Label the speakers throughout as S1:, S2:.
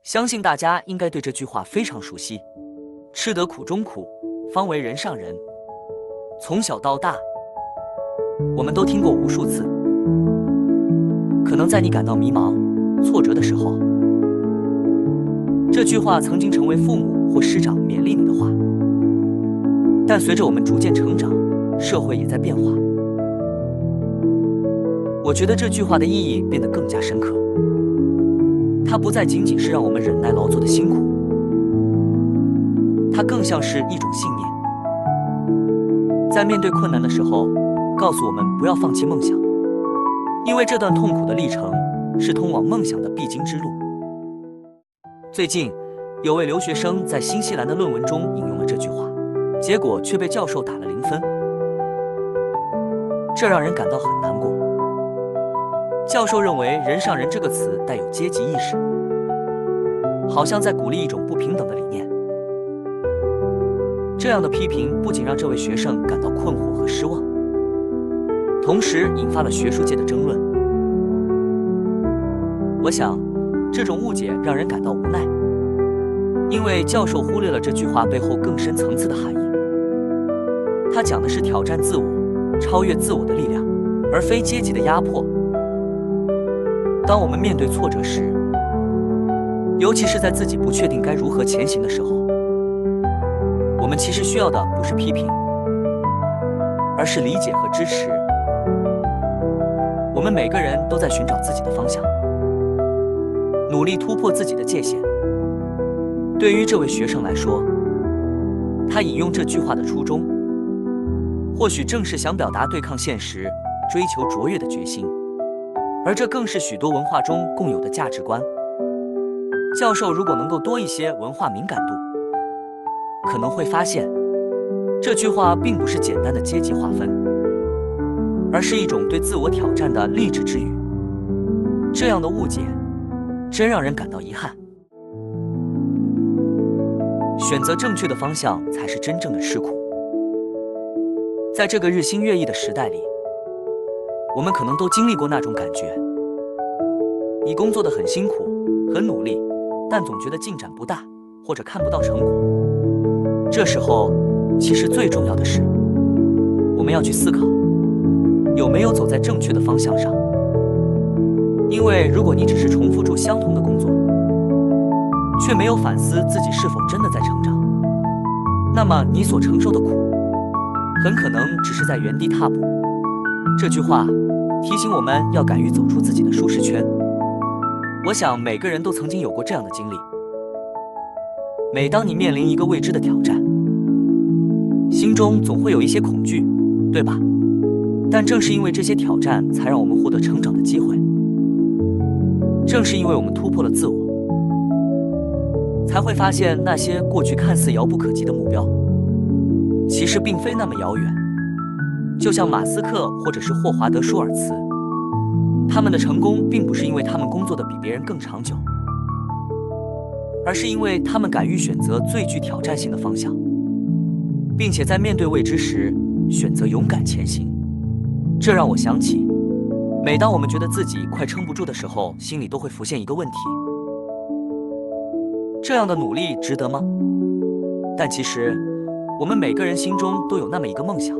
S1: 相信大家应该对这句话非常熟悉：吃得苦中苦，方为人上人。从小到大，我们都听过无数次。可能在你感到迷茫、挫折的时候，这句话曾经成为父母或师长勉励你的话。但随着我们逐渐成长，社会也在变化，我觉得这句话的意义变得更加深刻。它不再仅仅是让我们忍耐劳作的辛苦，它更像是一种信念，在面对困难的时候，告诉我们不要放弃梦想，因为这段痛苦的历程是通往梦想的必经之路。最近，有位留学生在新西兰的论文中引用了这句话，结果却被教授打了0分，这让人感到很难过。教授认为"人上人"这个词带有阶级意识，好像在鼓励一种不平等的理念。这样的批评不仅让这位学生感到困惑和失望，同时引发了学术界的争论。我想，这种误解让人感到无奈，因为教授忽略了这句话背后更深层次的含义。他讲的是挑战自我、超越自我的力量，而非阶级的压迫。当我们面对挫折时，尤其是在自己不确定该如何前行的时候，我们其实需要的不是批评，而是理解和支持。我们每个人都在寻找自己的方向，努力突破自己的界限。对于这位学生来说，他引用这句话的初衷，或许正是想表达对抗现实、追求卓越的决心，而这更是许多文化中共有的价值观。教授如果能够多一些文化敏感度，可能会发现，这句话并不是简单的阶级划分，而是一种对自我挑战的励志之语。这样的误解，真让人感到遗憾。选择正确的方向才是真正的吃苦。在这个日新月异的时代里，我们可能都经历过那种感觉：你工作得很辛苦、很努力，但总觉得进展不大，或者看不到成果。这时候，其实最重要的是，我们要去思考，有没有走在正确的方向上。因为如果你只是重复住相同的工作，却没有反思自己是否真的在成长，那么你所承受的苦，很可能只是在原地踏步。这句话提醒我们要敢于走出自己的舒适圈。我想每个人都曾经有过这样的经历。每当你面临一个未知的挑战，心中总会有一些恐惧，对吧？但正是因为这些挑战，才让我们获得成长的机会。正是因为我们突破了自我，才会发现那些过去看似遥不可及的目标，其实并非那么遥远。就像马斯克或者是霍华德·舒尔茨，他们的成功并不是因为他们工作的比别人更长久，而是因为他们敢于选择最具挑战性的方向，并且在面对未知时选择勇敢前行。这让我想起，每当我们觉得自己快撑不住的时候，心里都会浮现一个问题：这样的努力值得吗？但其实，我们每个人心中都有那么一个梦想，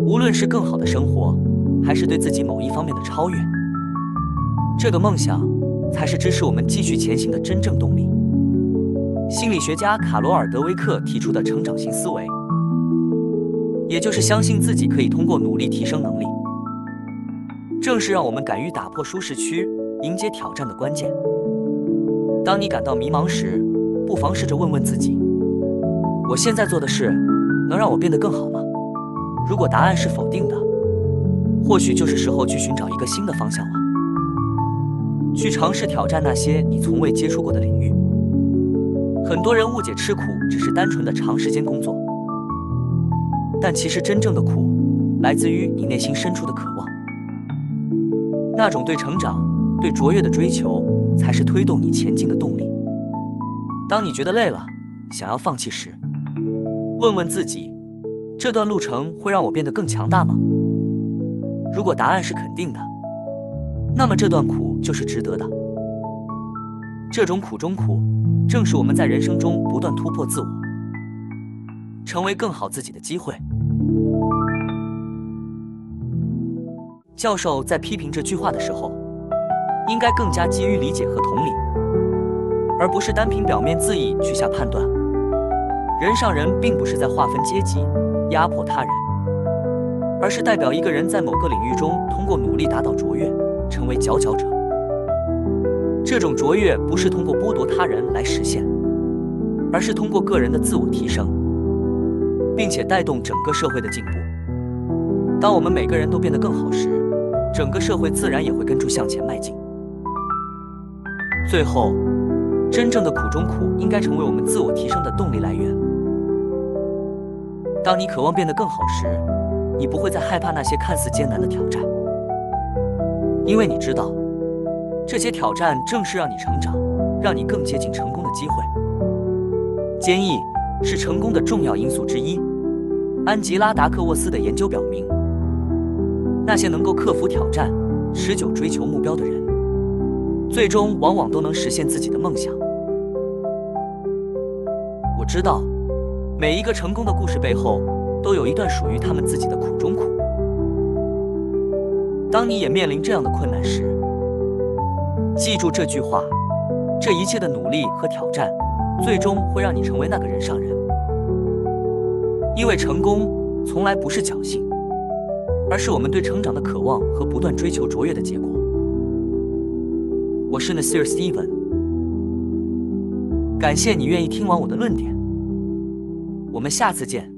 S1: 无论是更好的生活，还是对自己某一方面的超越，这个梦想才是支持我们继续前行的真正动力。心理学家卡罗尔·德维克提出的成长型思维，也就是相信自己可以通过努力提升能力，正是让我们敢于打破舒适区、迎接挑战的关键。当你感到迷茫时，不妨试着问问自己：我现在做的事能让我变得更好吗？如果答案是否定的，或许就是时候去寻找一个新的方向了，去尝试挑战那些你从未接触过的领域。很多人误解吃苦只是单纯的长时间工作，但其实真正的苦来自于你内心深处的渴望，那种对成长、对卓越的追求，才是推动你前进的动力。当你觉得累了，想要放弃时，问问自己，这段路程会让我变得更强大吗？如果答案是肯定的，那么这段苦就是值得的。这种苦中苦，正是我们在人生中不断突破自我，成为更好自己的机会。教授在批评这句话的时候，应该更加基于理解和同理，而不是单凭表面字义去下判断。人上人并不是在划分阶级、压迫他人，而是代表一个人在某个领域中通过努力达到卓越，成为佼佼者。这种卓越不是通过剥夺他人来实现，而是通过个人的自我提升，并且带动整个社会的进步。当我们每个人都变得更好时，整个社会自然也会跟着向前迈进。最后，真正的苦中苦应该成为我们自我提升的动力来源。当你渴望变得更好时，你不会再害怕那些看似艰难的挑战，因为你知道，这些挑战正是让你成长，让你更接近成功的机会。坚毅是成功的重要因素之一。安吉拉·达克沃斯的研究表明，那些能够克服挑战、持久追求目标的人，最终往往都能实现自己的梦想。我知道，每一个成功的故事背后，都有一段属于他们自己的苦中苦。当你也面临这样的困难时，记住这句话：这一切的努力和挑战，最终会让你成为那个人上人。因为成功从来不是侥幸，而是我们对成长的渴望和不断追求卓越的结果。我是 Nasir Steven， 感谢你愿意听完我的论点，我们下次见。